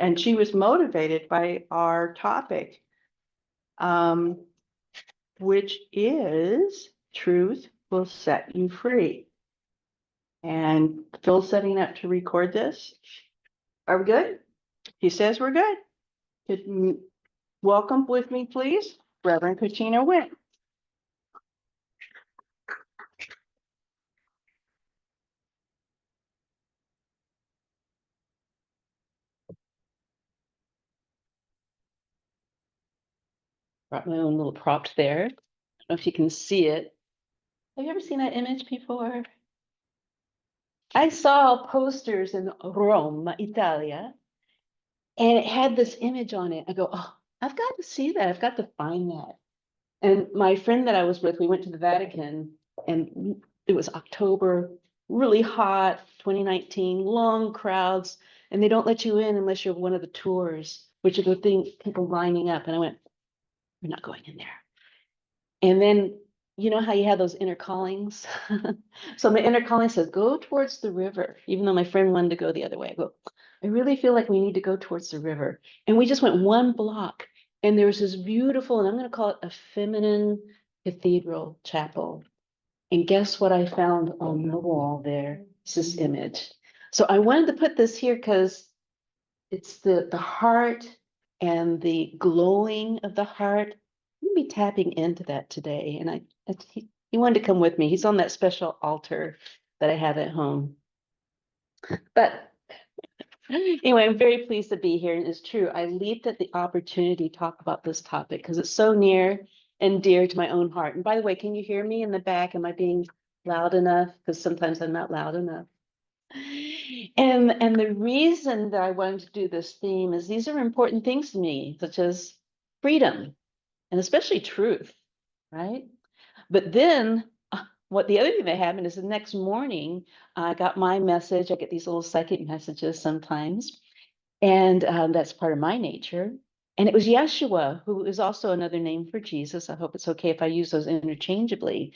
And she was motivated by our topic, which is truth will set you free. And Phil's setting up to record this. Are we good? He says we're good. Welcome with me, please, Reverend Katrina Wynne. Brought my own little props there. I don't know if you can see it. Have you ever seen that image before? I saw posters in Rome, Italia, and it had this image on it. I go, oh, I've got to see that. I've got to find that. And my friend that I was with, we went to the Vatican, and it was October, really hot, 2019, long crowds, and they don't let you in unless you're one of the tours, which are the thing, people lining up. And I went, we're not going in there. And then, you know how you have those inner callings? So my inner calling says, go towards the river, even though my friend wanted to go the other way. I go, I really feel like we need to go towards the river. And we just went one block, and there was this beautiful, and I'm going to call it a feminine cathedral chapel. And guess what I found on the wall there? It's this image. So I wanted to put this here because it's the heart and the glowing of the heart. I'm gonna be tapping into that today. And he wanted to come with me. He's on that special altar that I have at home. But anyway, I'm very pleased to be here. And it's true, I leaped at the opportunity to talk about this topic because it's so near and dear to my own heart. And by the way, can you hear me in the back? Am I being loud enough? Because sometimes I'm not loud enough. And the reason that I wanted to do this theme is these are important things to me, such as freedom and especially truth, right? But then what the other thing that happened is the next morning, I got my message. I get these little psychic messages sometimes, and that's part of my nature. And it was Yeshua, who is also another name for Jesus. I hope it's okay if I use those interchangeably,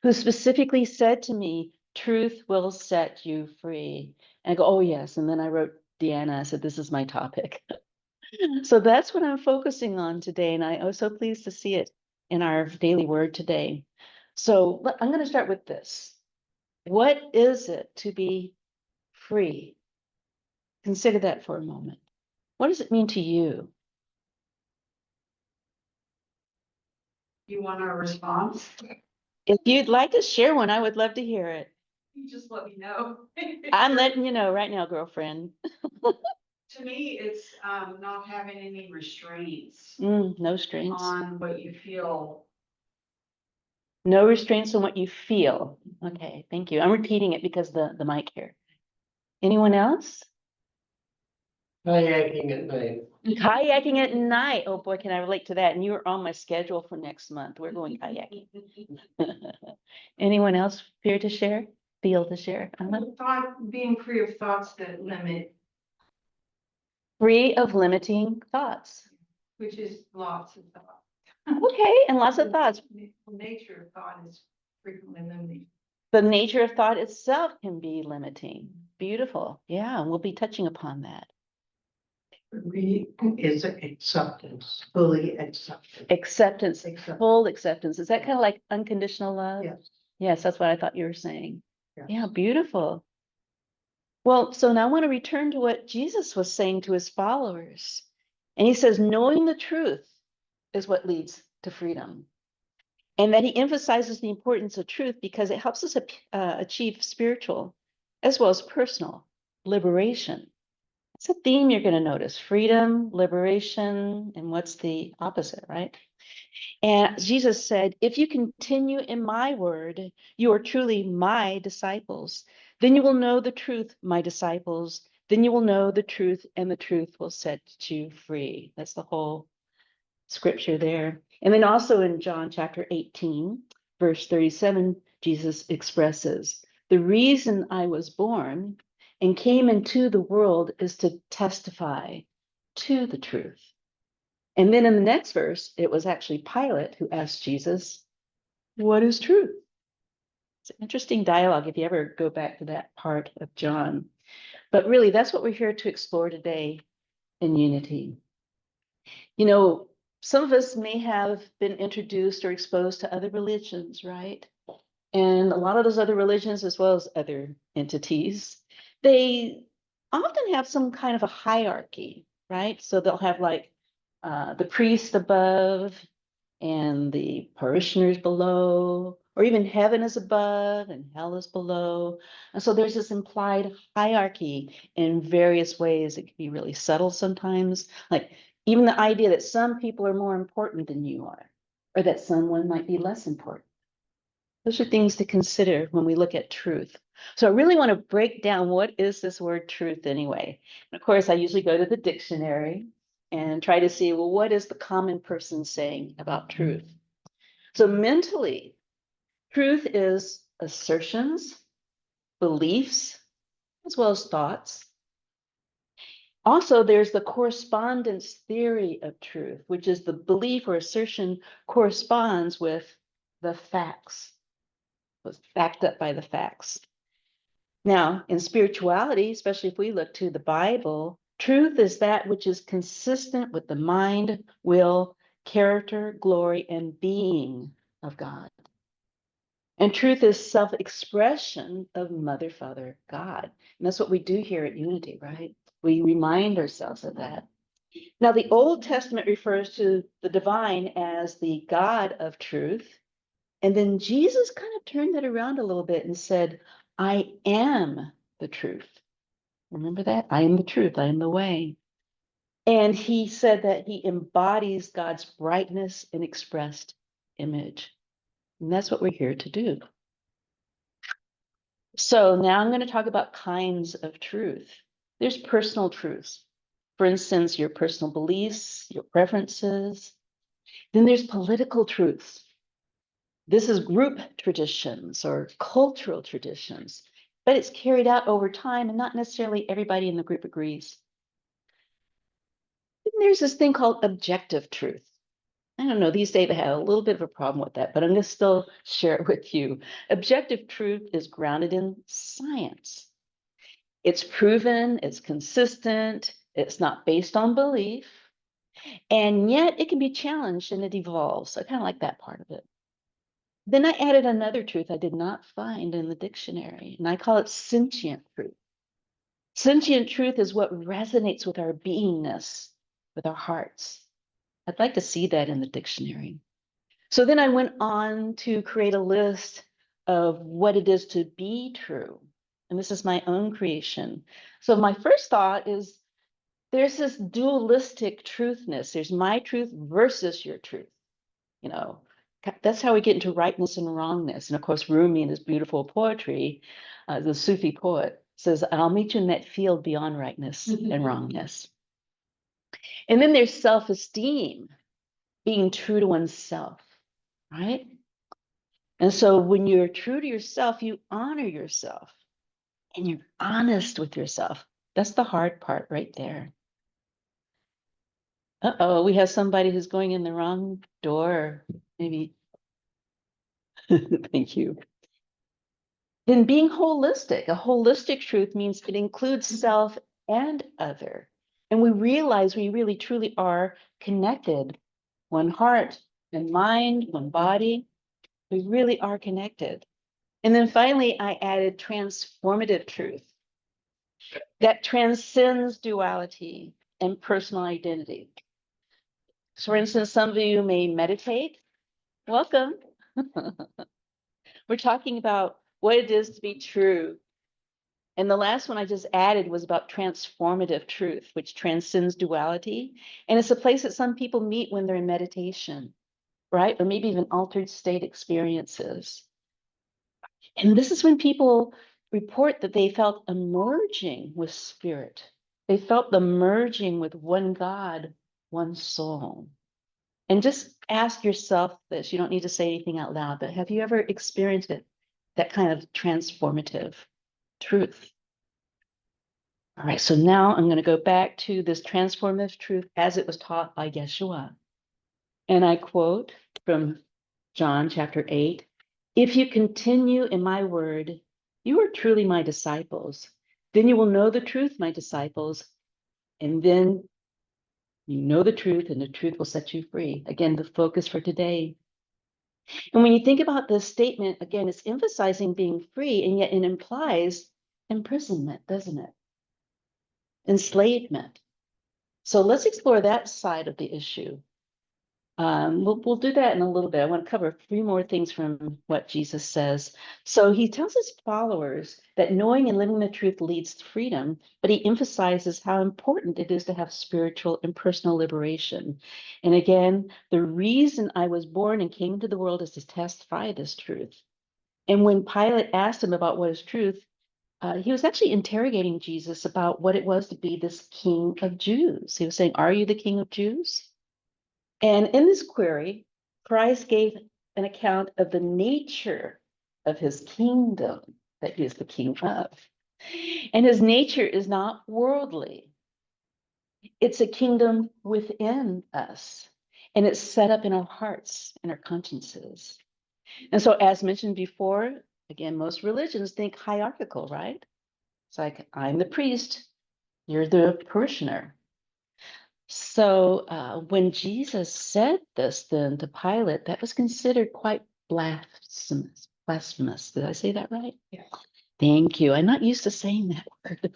who specifically said to me, truth will set you free. And I go, oh, yes. And then I wrote Deanna, I said, this is my topic. So that's what I'm focusing on today. And I was so pleased to see it in our daily word today. So I'm going to start with this. What is it to be free? Consider that for a moment. What does it mean to you? You want our response? If you'd like to share one, I would love to hear it. You just let me know. I'm letting you know right now, girlfriend. To me, it's not having any restraints No restraints. on what you feel. No restraints on what you feel. Okay, thank you. I'm repeating it because the mic here. Anyone else? Kayaking at night. Kayaking at night. Oh boy, can I relate to that? And you are on my schedule for next month. We're going kayaking. Anyone else fear to share? Feel to share? Thought, being free of thoughts that limit, Free of limiting thoughts. which is lots of thought. Okay, and lots of thoughts. The nature of thought is frequently limiting. The nature of thought itself can be limiting. Beautiful. Yeah, and we'll be touching upon that. Free is acceptance, fully acceptance. Acceptance, full acceptance. Is that kind of like unconditional love? Yes. Yes, that's what I thought you were saying. Yes. Yeah, beautiful. Well, so now I want to return to what Jesus was saying to his followers. And he says, knowing the truth is what leads to freedom. And that he emphasizes the importance of truth because it helps us achieve spiritual as well as personal liberation. It's a theme you're going to notice: freedom, liberation, and what's the opposite, right? And Jesus said, if you continue in my word, you are truly my disciples. Then you will know the truth, my disciples. Then you will know the truth, and the truth will set you free. That's the whole scripture there. And then also in John chapter 18, verse 37, Jesus expresses, the reason I was born and came into the world is to testify to the truth. And then in the next verse, it was actually Pilate who asked Jesus, what is truth? It's an interesting dialogue if you ever go back to that part of John. But really, that's what we're here to explore today. and unity. You know, some of us may have been introduced or exposed to other religions, right? And a lot of those other religions, as well as other entities, they often have some kind of a hierarchy, right? So they'll have like the priest above and the parishioners below, or even heaven is above and hell is below. And so there's this implied hierarchy in various ways. It can be really subtle sometimes, like even the idea that some people are more important than you are, or that someone might be less important. Those are things to consider when we look at truth. So I really want to break down what is this word truth anyway. And of course, I usually go to the dictionary and try to see, well, what is the common person saying about truth? So mentally, truth is assertions, beliefs, as well as thoughts. Also, there's the correspondence theory of truth, which is the belief or assertion corresponds with the facts, was backed up by the facts. Now, in spirituality, especially if we look to the Bible, truth is that which is consistent with the mind, will, character, glory, and being of God. And truth is self-expression of Mother, Father, God. And that's what we do here at Unity, right? We remind ourselves of that. Now, the Old Testament refers to the divine as the God of truth. And then Jesus kind of turned that around a little bit and said, I am the truth. Remember that? I am the truth. I am the way. And he said that he embodies God's brightness and expressed image. And that's what we're here to do. So now I'm going to talk about kinds of truth. There's personal truths. For instance, your personal beliefs, your preferences. Then there's political truths. This is group traditions or cultural traditions, but it's carried out over time and not necessarily everybody in the group agrees. Then there's this thing called objective truth. I don't know, these days I have a little bit of a problem with that, but I'm going to still share it with you. Objective truth is grounded in science. It's proven, it's consistent, it's not based on belief, and yet it can be challenged and it evolves. I kind of like that part of it. Then I added another truth I did not find in the dictionary, and I call it sentient truth. Sentient truth is what resonates with our beingness, with our hearts. I'd like to see that in the dictionary. So then I went on to create a list of what it is to be true. And this is my own creation. So my first thought is there's this dualistic truthness. There's my truth versus your truth. You know, that's how we get into rightness and wrongness. And of course, Rumi in his beautiful poetry, the Sufi poet, says, I'll meet you in that field beyond rightness and wrongness. And then there's self-esteem, being true to oneself, right? And so when you're true to yourself, you honor yourself and you're honest with yourself. That's the hard part right there. Uh-oh, we have somebody who's going in the wrong door, maybe. Thank you. Then being holistic, a holistic truth means it includes self and other. And we realize we really truly are connected. One heart and mind, one body. We really are connected. And then finally, I added transformative truth that transcends duality and personal identity. So for instance, some of you may meditate. Welcome. We're talking about what it is to be true. And the last one I just added was about transformative truth, which transcends duality. And it's a place that some people meet when they're in meditation, right? Or maybe even altered state experiences. And this is when people report that they felt a merging with spirit. They felt the merging with one God, one soul. And just ask yourself this, you don't need to say anything out loud, but have you ever experienced it, that kind of transformative truth? All right, so now I'm going to go back to this transformative truth as it was taught by Yeshua. And I quote from John chapter 8, if you continue in my word, you are truly my disciples. Then you will know the truth, my disciples, and then You know the truth, and the truth will set you free. Again, the focus for today. And when you think about this statement, again, it's emphasizing being free, and yet it implies imprisonment, doesn't it? Enslavement. So let's explore that side of the issue. We'll do that in a little bit. I want to cover a few more things from what Jesus says. So he tells his followers that knowing and living the truth leads to freedom, but he emphasizes how important it is to have spiritual and personal liberation. And again, the reason I was born and came into the world is to testify this truth. And when Pilate asked him about what is truth, he was actually interrogating Jesus about what it was to be this king of Jews. He was saying, "Are you the king of Jews?" And in this query, Christ gave an account of the nature of his kingdom that he is the king of. And his nature is not worldly, it's a kingdom within us, and it's set up in our hearts and our consciences. And so, as mentioned before, again, most religions think hierarchical, right? It's like, I'm the priest, you're the parishioner. So when Jesus said this then to Pilate, that was considered quite blasphemous. Blasphemous. Did I say that right? Yeah. Thank you. I'm not used to saying that word.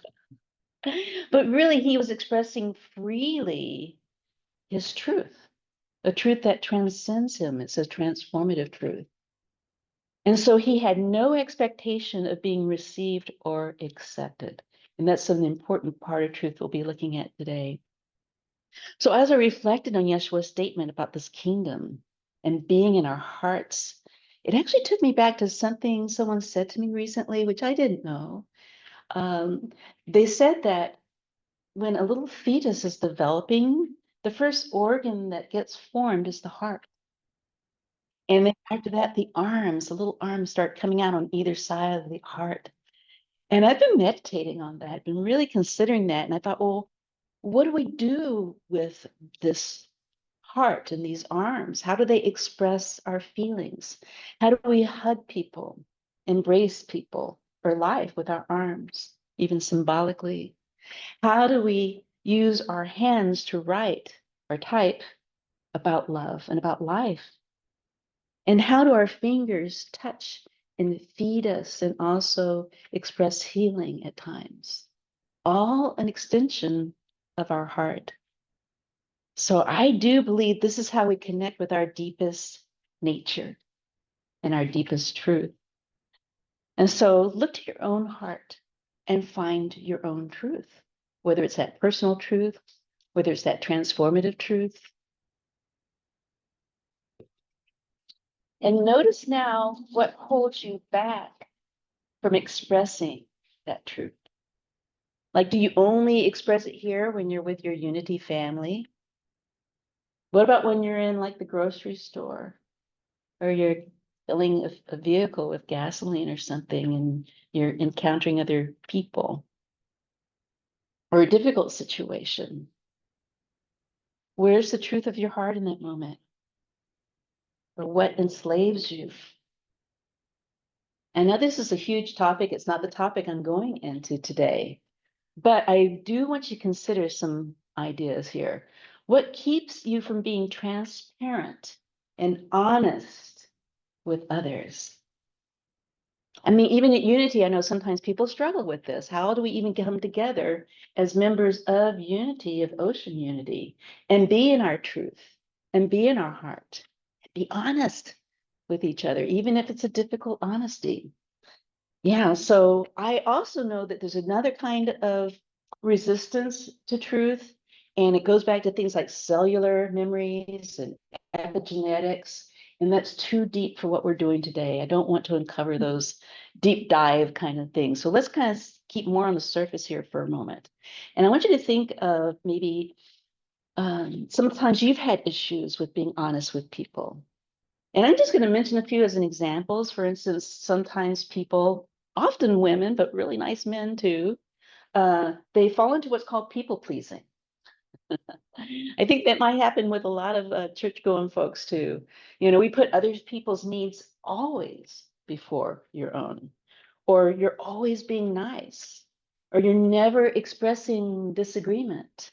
But really, he was expressing freely his truth, a truth that transcends him. It's a transformative truth. And so he had no expectation of being received or accepted. And that's an important part of truth we'll be looking at today. So as I reflected on Yeshua's statement about this kingdom and being in our hearts, it actually took me back to something someone said to me recently, which I didn't know. They said that when a little fetus is developing, the first organ that gets formed is the heart. And then after that, the little arms start coming out on either side of the heart. And I've been meditating on that, been really considering that. And I thought, well, what do we do with this heart and these arms? How do they express our feelings? How do we hug people, embrace people or life with our arms, even symbolically? How do we use our hands to write or type about love and about life? And how do our fingers touch and feed us and also express healing at times? All an extension of our heart. So I do believe this is how we connect with our deepest nature and our deepest truth. And so look to your own heart and find your own truth, whether it's that personal truth, whether it's that transformative truth. And notice now what holds you back from expressing that truth. Like, do you only express it here when you're with your unity family? What about when you're in like the grocery store or you're filling a vehicle with gasoline or something and you're encountering other people or a difficult situation? Where's the truth of your heart in that moment? Or what enslaves you? I know this is a huge topic. It's not the topic I'm going into today, but I do want you to consider some ideas here. What keeps you from being transparent and honest with others? I mean, even at Unity, I know sometimes people struggle with this. How do we even come together as members of Unity, of Ocean Unity, and be in our truth and be in our heart? Be honest with each other, even if it's a difficult honesty. Yeah, so I also know that there's another kind of resistance to truth, and it goes back to things like cellular memories and epigenetics, and that's too deep for what we're doing today. I don't want to uncover those deep dive kind of things. So let's kind of keep more on the surface here for a moment. And I want you to think of maybe sometimes you've had issues with being honest with people. And I'm just going to mention a few as an examples. For instance, sometimes people, often women, but really nice men too, they fall into what's called people pleasing. I think that might happen with a lot of church-going folks too. You know, we put other people's needs always before your own, or you're always being nice, or you're never expressing disagreement.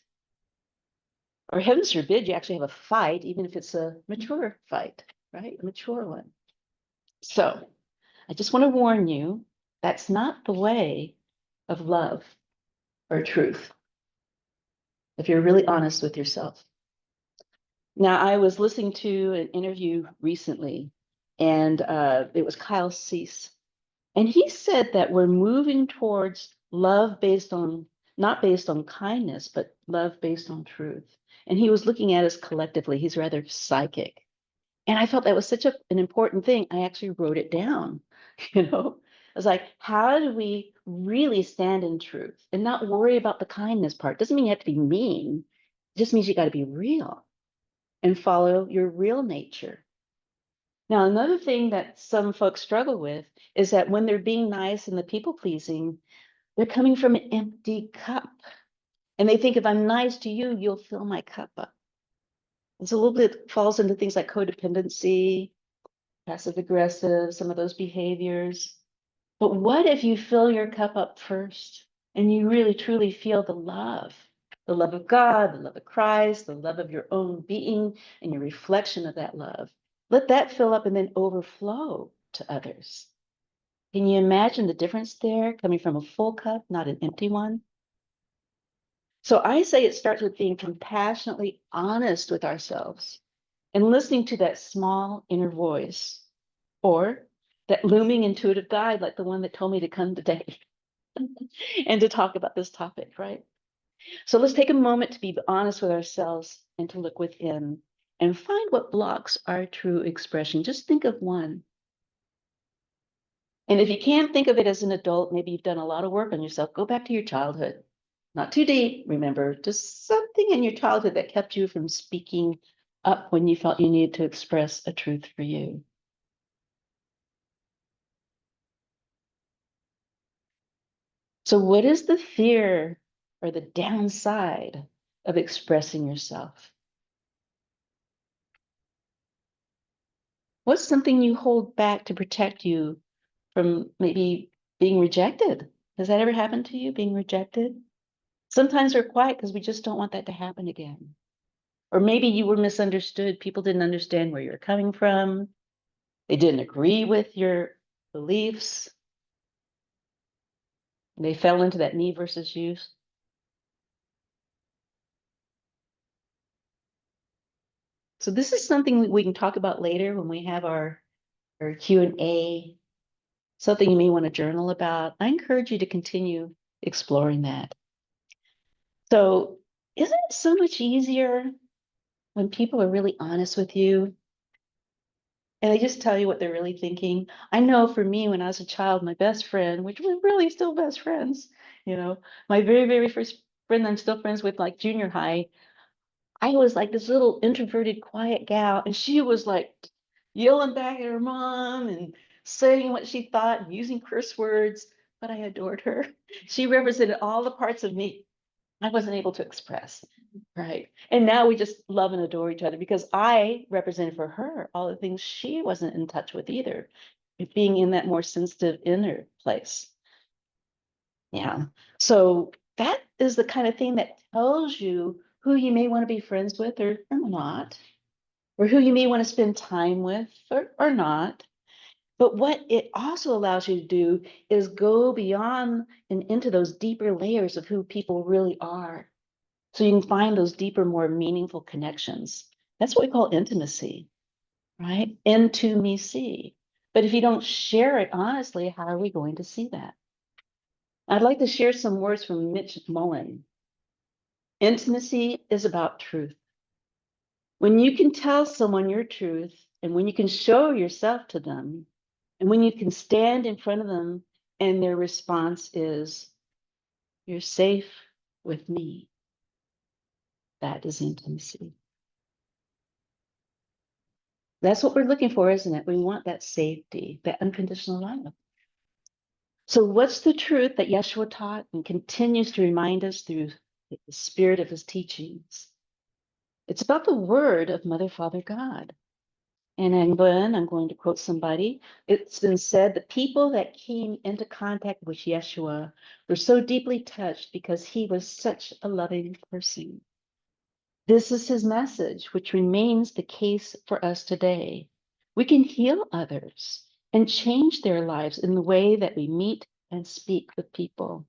Or heavens forbid, you actually have a fight, even if it's a mature fight, right? A mature one. So I just want to warn you, that's not the way of love or truth, if you're really honest with yourself. Now, I was listening to an interview recently, and it was Kyle Cease. And he said that we're moving towards love based on, not based on kindness, but love based on truth. And he was looking at us collectively. He's rather psychic. And I felt that was such an important thing. I actually wrote it down. I was like, how do we really stand in truth and not worry about the kindness part? Doesn't mean you have to be mean. It just means you got to be real and follow your real nature. Now, another thing that some folks struggle with is that when they're being nice and the people pleasing, they're coming from an empty cup. And they think if I'm nice to you, you'll fill my cup up. It's a little bit falls into things like codependency, passive aggressive, some of those behaviors. But what if you fill your cup up first and you really truly feel the love of God, the love of Christ, the love of your own being, and your reflection of that love? Let that fill up and then overflow to others. Can you imagine the difference there coming from a full cup, not an empty one? So I say it starts with being compassionately honest with ourselves and listening to that small inner voice or that looming intuitive guide, like the one that told me to come today and to talk about this topic, right? So let's take a moment to be honest with ourselves and to look within and find what blocks our true expression. Just think of one. And if you can't think of it as an adult, maybe you've done a lot of work on yourself, go back to your childhood. Not too deep, remember, just something in your childhood that kept you from speaking up when you felt you needed to express a truth for you. So, what is the fear or the downside of expressing yourself? What's something you hold back to protect you from maybe being rejected? Has that ever happened to you, being rejected? Sometimes we're quiet because we just don't want that to happen again. Or maybe you were misunderstood. People didn't understand where you're coming from. They didn't agree with your beliefs. They fell into that me versus you. So this is something we can talk about later when we have our Q&A, something you may want to journal about. I encourage you to continue exploring that. So isn't it so much easier when people are really honest with you and they just tell you what they're really thinking? I know for me, when I was a child, my best friend, which we're really still best friends, my very, very first friend I'm still friends with, like junior high, I was like this little introverted, quiet gal, and she was like yelling back at her mom and saying what she thought and using curse words, but I adored her. She represented all the parts of me I wasn't able to express, right? And now we just love and adore each other because I represented for her all the things she wasn't in touch with either, being in that more sensitive inner place. Yeah. So that is the kind of thing that tells you who you may want to be friends with or not, or who you may want to spend time with or not. But what it also allows you to do is go beyond and into those deeper layers of who people really are. So you can find those deeper, more meaningful connections. That's what we call intimacy, right? Into me see. But if you don't share it honestly, how are we going to see that? I'd like to share some words from Mitch Mullen. Intimacy is about truth. When you can tell someone your truth, and when you can show yourself to them, and when you can stand in front of them and their response is, "You're safe with me," that is intimacy. That's what we're looking for, isn't it? We want that safety, that unconditional love. So, what's the truth that Yeshua taught and continues to remind us through the spirit of his teachings? It's about the word of Mother, Father, God. And I'm going to quote somebody. It's been said the people that came into contact with Yeshua were so deeply touched because he was such a loving person. This is his message, which remains the case for us today. We can heal others and change their lives in the way that we meet and speak with people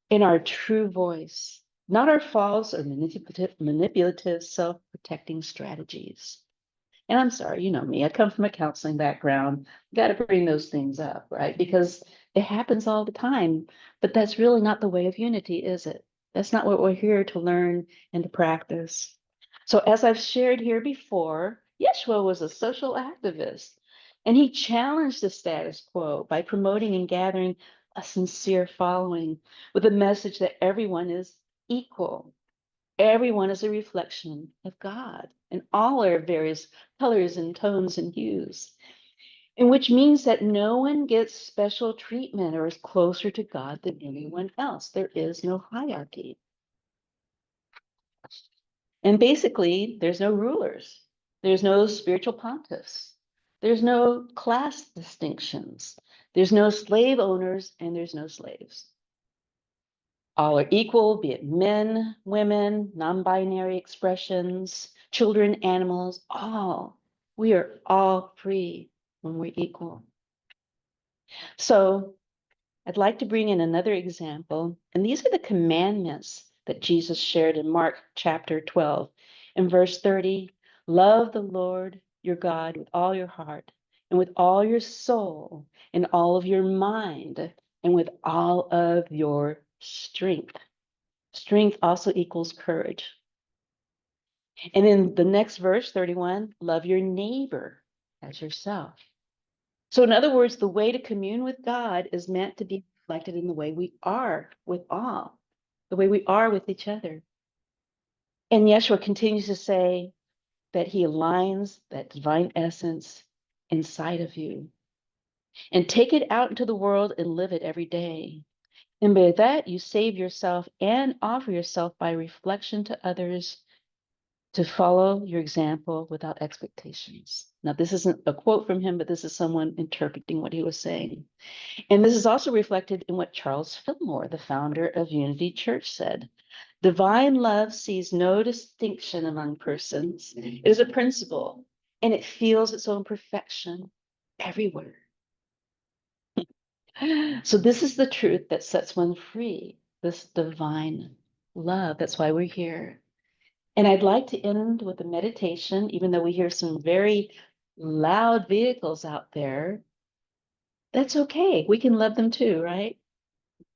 in our true voice, not our false or manipulative self-protecting strategies. And I'm sorry, you know me, I come from a counseling background. Got to bring those things up, right? Because it happens all the time, but that's really not the way of unity, is it? That's not what we're here to learn and to practice. So, as I've shared here before, Yeshua was a social activist, and he challenged the status quo by promoting and gathering a sincere following with a message that everyone is equal. Everyone is a reflection of God in all our various colors and tones and hues, and which means that no one gets special treatment or is closer to God than anyone else. There is no hierarchy. And basically, there's no rulers, there's no spiritual pontiffs, there's no class distinctions, there's no slave owners, and there's no slaves. All are equal, be it men, women, non-binary expressions, children, animals, all. We are all free when we're equal. So I'd like to bring in another example, and these are the commandments that Jesus shared in Mark chapter 12. In verse 30, love the Lord your God with all your heart and with all your soul and all of your mind and with all of your strength. Strength also equals courage. And in the next verse, 31, love your neighbor as yourself. So, in other words, the way to commune with God is meant to be reflected in the way we are with all, the way we are with each other. And Yeshua continues to say that he aligns that divine essence inside of you and take it out into the world and live it every day. And by that, you save yourself and offer yourself by reflection to others to follow your example without expectations. Now, this isn't a quote from him, but this is someone interpreting what he was saying. And this is also reflected in what Charles Fillmore, the founder of Unity Church, said. Divine love sees no distinction among persons. It is a principle, and it feels its own perfection everywhere. So, this is the truth that sets one free, this divine love. That's why we're here. And I'd like to end with a meditation, even though we hear some very loud vehicles out there. That's okay. We can love them too, right?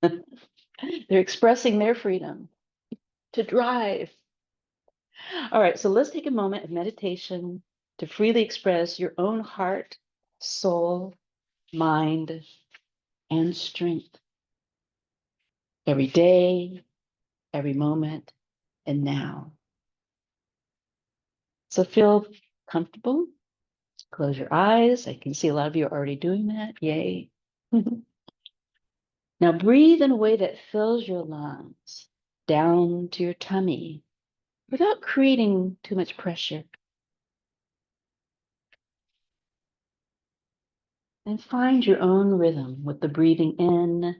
They're expressing their freedom to drive. All right, so let's take a moment of meditation to freely express your own heart, soul, mind, and strength every day, every moment, and now. So feel comfortable. Close your eyes. I can see a lot of you are already doing that. Yay. Now breathe in a way that fills your lungs down to your tummy without creating too much pressure. And find your own rhythm with the breathing in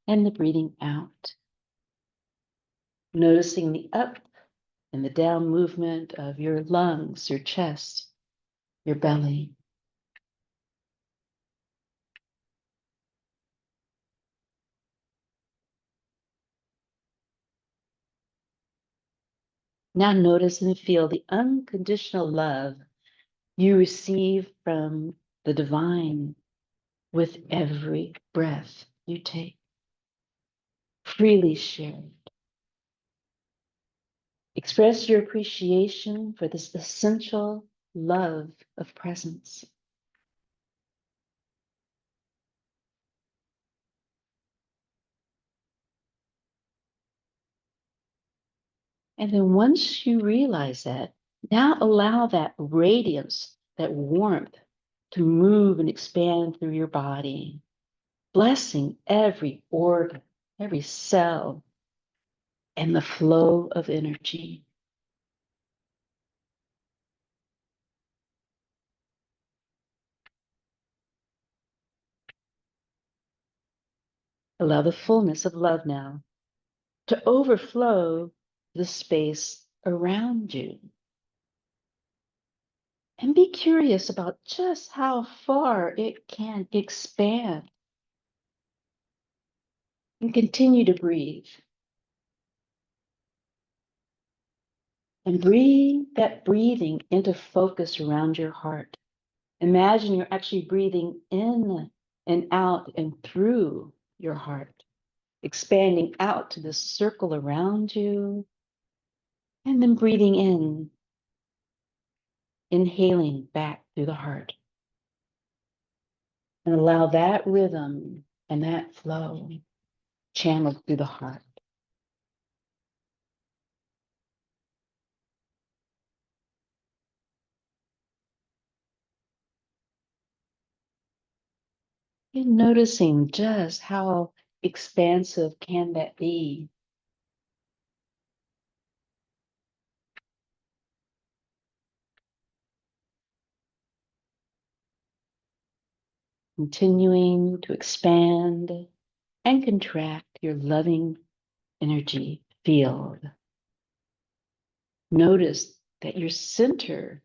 and the breathing out. Noticing the up and the down movement of your lungs, your chest, your belly. Now notice and feel the unconditional love you receive from the divine with every breath you take. Freely share. Express your appreciation for this essential love of presence. And then once you realize that, now allow that radiance, that warmth to move and expand through your body, blessing every organ, every cell, and the flow of energy. Allow the fullness of love now to overflow the space around you. And be curious about just how far it can expand. And continue to breathe. And breathe that breathing into focus around your heart. Imagine you're actually breathing in and out and through your heart, expanding out to the circle around you, and then breathing in, inhaling back through the heart. And allow that rhythm and that flow channeled through the heart. You're noticing just how expansive can that be. Continuing to expand and contract your loving energy field. Notice that your center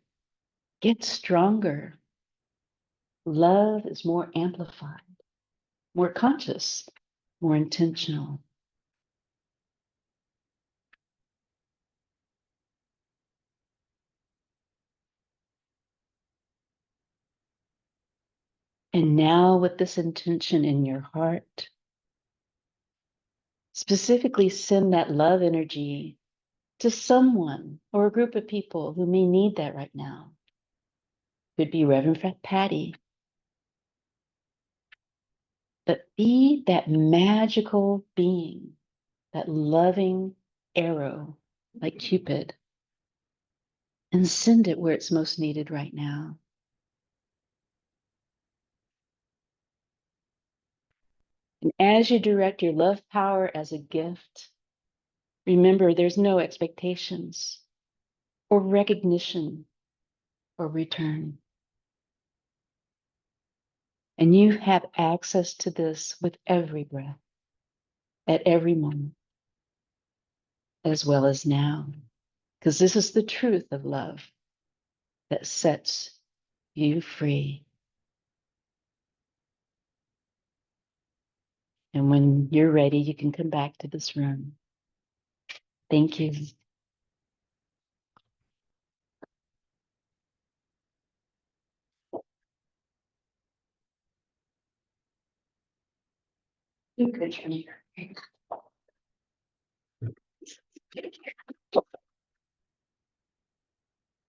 gets stronger. Love is more amplified, more conscious, more intentional. And now, with this intention in your heart, specifically send that love energy to someone or a group of people who may need that right now. Could be Reverend Patty. But be that magical being, that loving arrow like Cupid, and send it where it's most needed right now. And as you direct your love power as a gift, remember there's no expectations or recognition or return. And you have access to this with every breath, at every moment, as well as now. Because this is the truth of love that sets you free. And when you're ready, you can come back to this room. Thank you. You could.